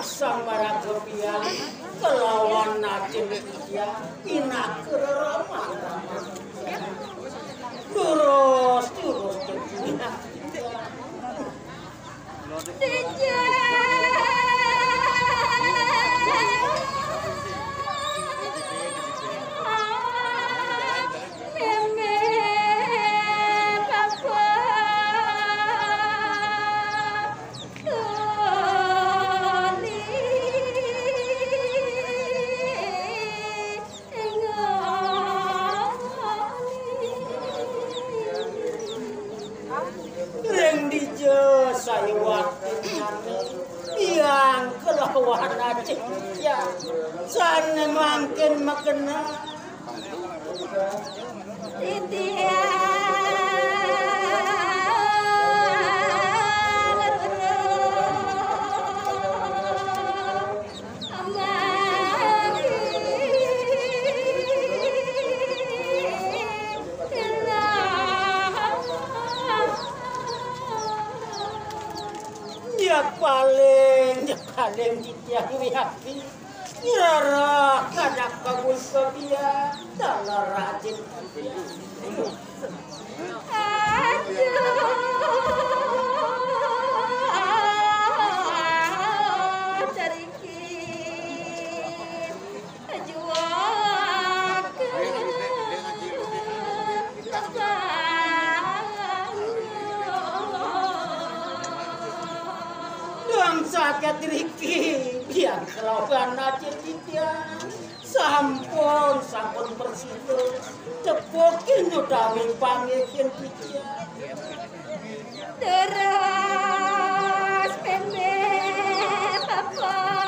Samara kepian kelawan najin dia pinaker ramah terus dunia saya waktu yang kelawan aja ya sana makin makena dia paling yang yakin nyara kadak bagus dia dalam rajin sakit Riki yang kelawan aja dia sampun bersitu cepokin udah panggilin dia terus pembe papa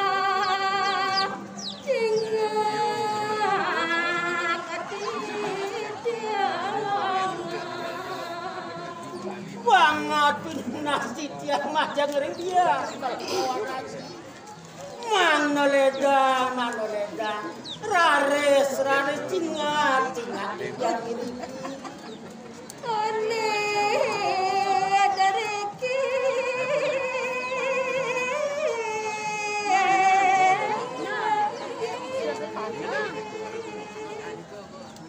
banget nasi dia macam ngering dia mana ledang rares cingat yang ini dari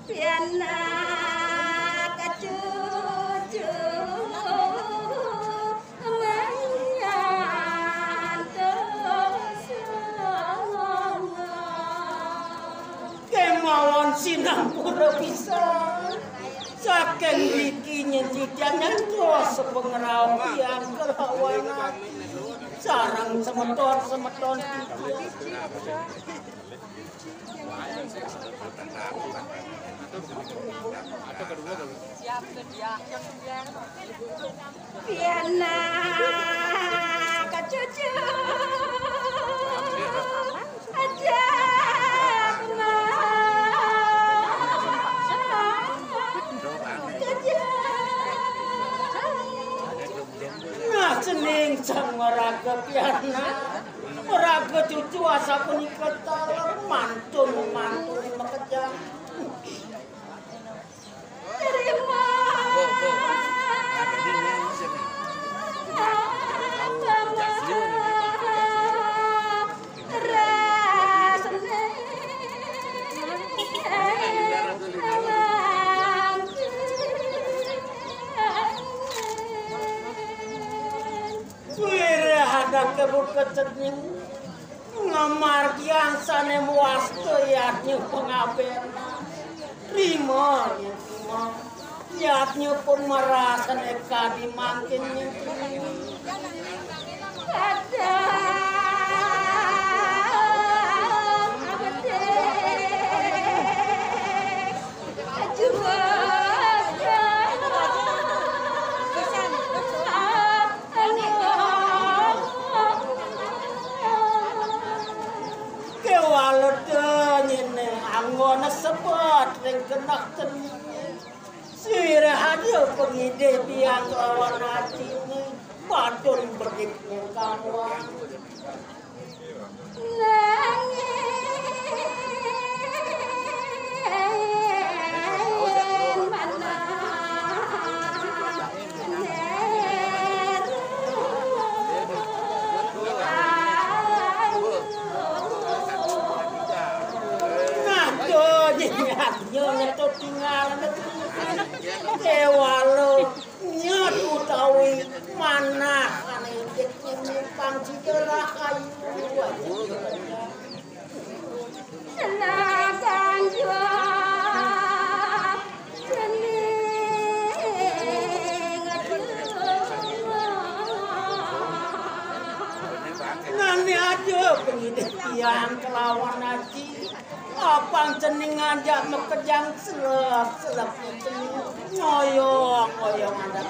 piana sinampura bisa saking bikinnya jangan terus sepengerau yang kelawan sarang semeton piana kacucu aja sening sang meraga piana meraga cucu asa penikat talar mantun makejang terima kebuketnya ngamar yang sana muasto yatnya pengaberna rima yatnya pemerasan eka dimangkinnya ada anggona sepot yang kenak tening sira hadir pengide biang lawan hati ini batur berdiknya kamu gawe manah ane diknya mimpang cijelah kayu Selakan jual jening nani aja pengideh tiang kelawan aji apang cening aja mekejang selap cening ngoyong ada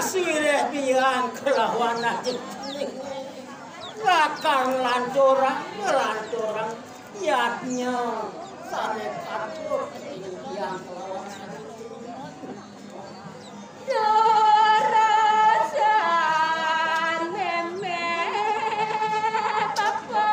Sireh biang kelawan aja lakang lancorang yatnya sanet atur biang kelawan Dorosan meme papa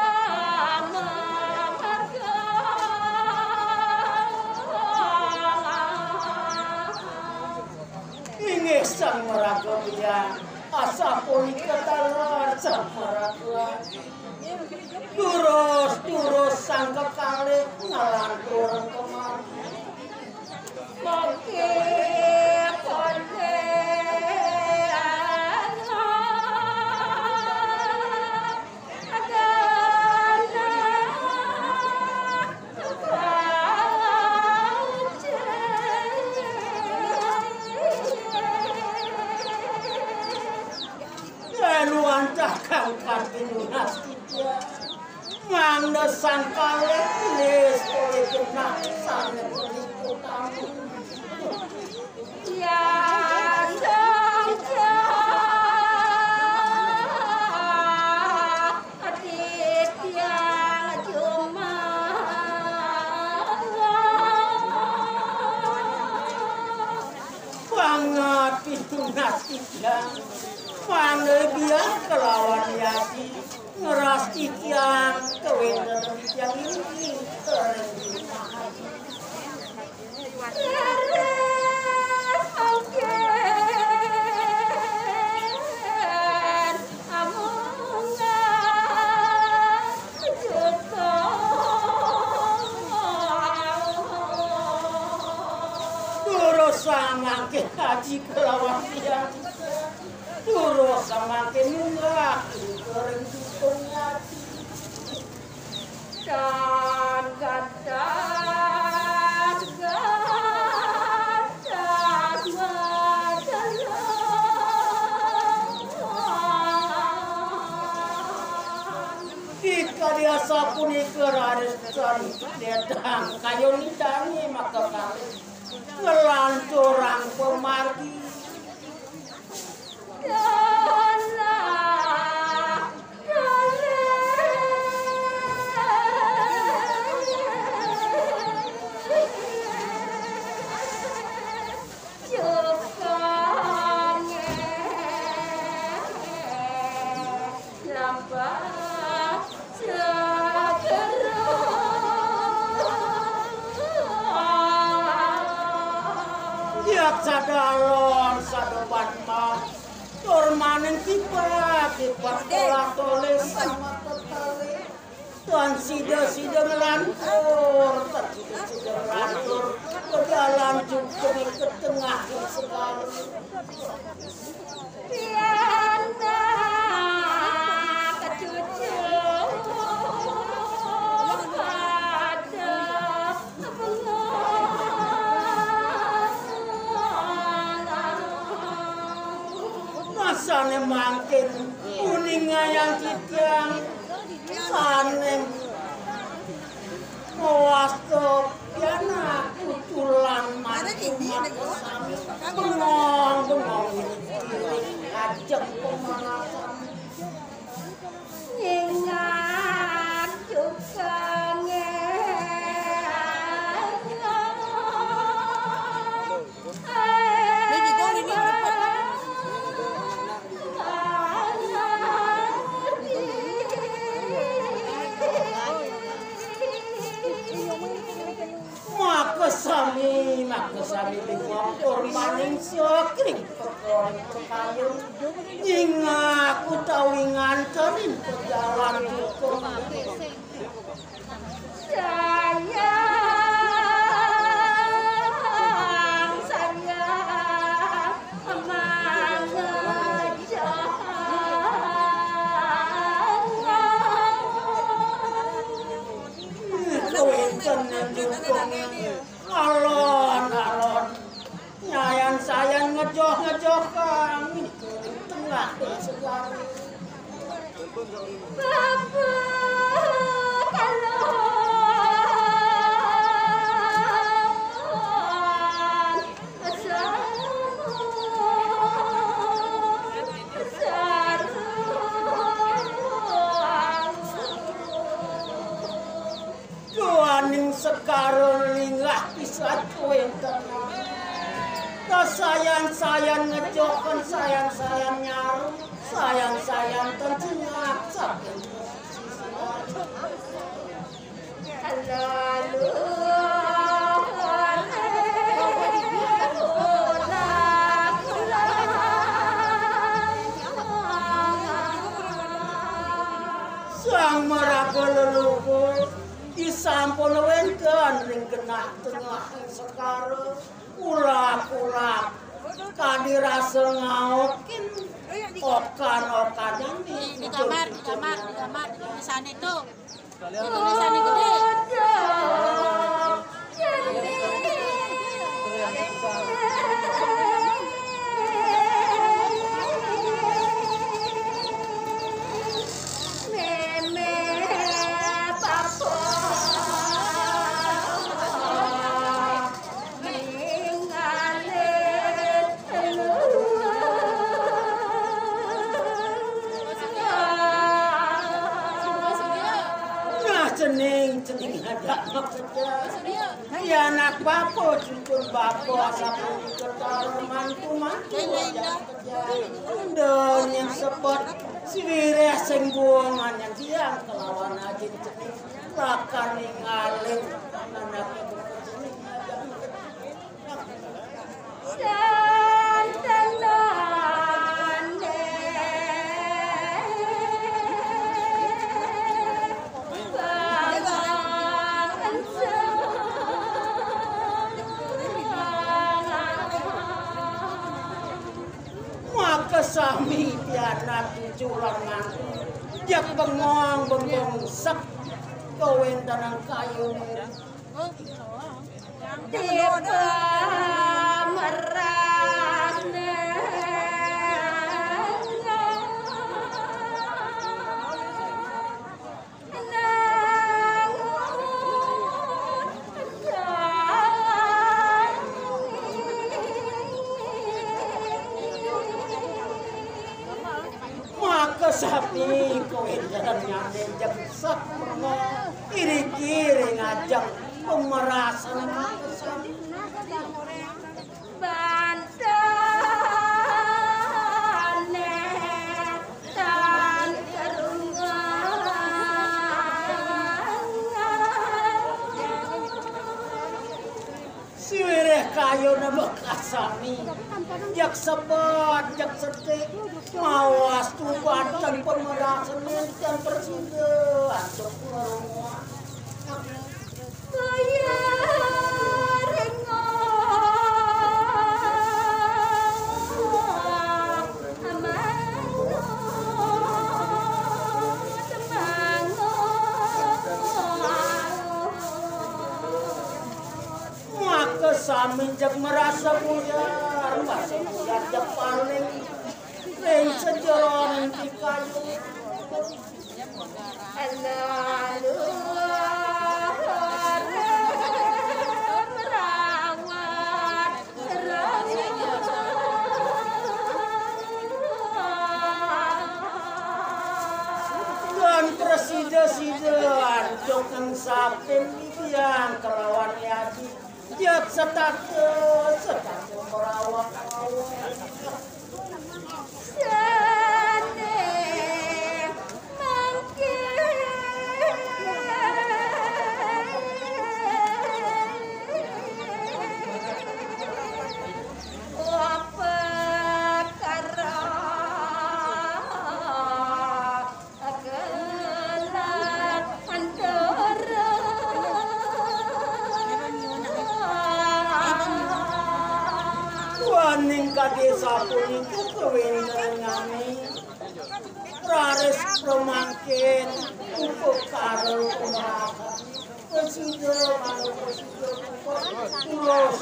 ini sang meraga biang asa politika talar sang meraga Durus sang kekali ngalantur kemari Moke konde Takkan kartinunas kita Mangda sangkale Nis oleh jenak Sana berikut kamu Ya saja Adit yang cuma Banget pitunas kita Panggil biang kelawan yati ngeras tiang kewendan tiang ini terenggi Durus samakin haji kelawan tiang Durus semakin munggah goreng tutungnya dan gadas Jika dia sapuni keraris cari datang kayu nidani maka kali ngelanturang pemargi sadalon sadoban mah turmanen tipat tolak toles sama tetale tuan sida ngelantur sida ngelantur ke jalan cukup ke tengah sekali piana kecucu Sane mangkin kuning ayang citiang sanem wasto piana kuculan mati sami bengong ajak pemanasan ingat juga kesami motor maning sokring perkoring perkayun ing aku tau nganterin perjalanan hukum alon-alon nyayan-sayan ngejoh-ngejoh kami di tengah segala Tuaning sekarang lingah pisat kuentan sayang-sayang ngejokan sayang-sayang nyaru sayang-sayang terjengak sakit lalu sang meraga leluhur disampun wenten ring genah tengah sekarang ulak-ulak kadirasa ngaokin okan-okan di kamar tulisan itu gede cening ada maksudnya ya anak bapo cucun bapo asap ketar mantu dan yang sepet si wireh sing buangan yang siang kelawan aja cening lakan ngalih anaknya cening kesami piana tujulan ngantu jak bengong sek kawen tanang kayu tiba meras sapi kowe jalan nyanden jak sak kiri-kiri ngajak pemerasan bantane tan kerungan siwireh kayu na bekasami jak sebat jak setik mawas tuban dan pemerasan dan persidangan untuk rumah maka saminjak merasa buyar masa buyar jak paling ring sejalan di kayu dan presida-sidaan jokeng sapin yang kelawan yaji jak setate merawat desa punika kewendangane raris promangkin Pupuh karo pemerahan Presiden karo presiden tulus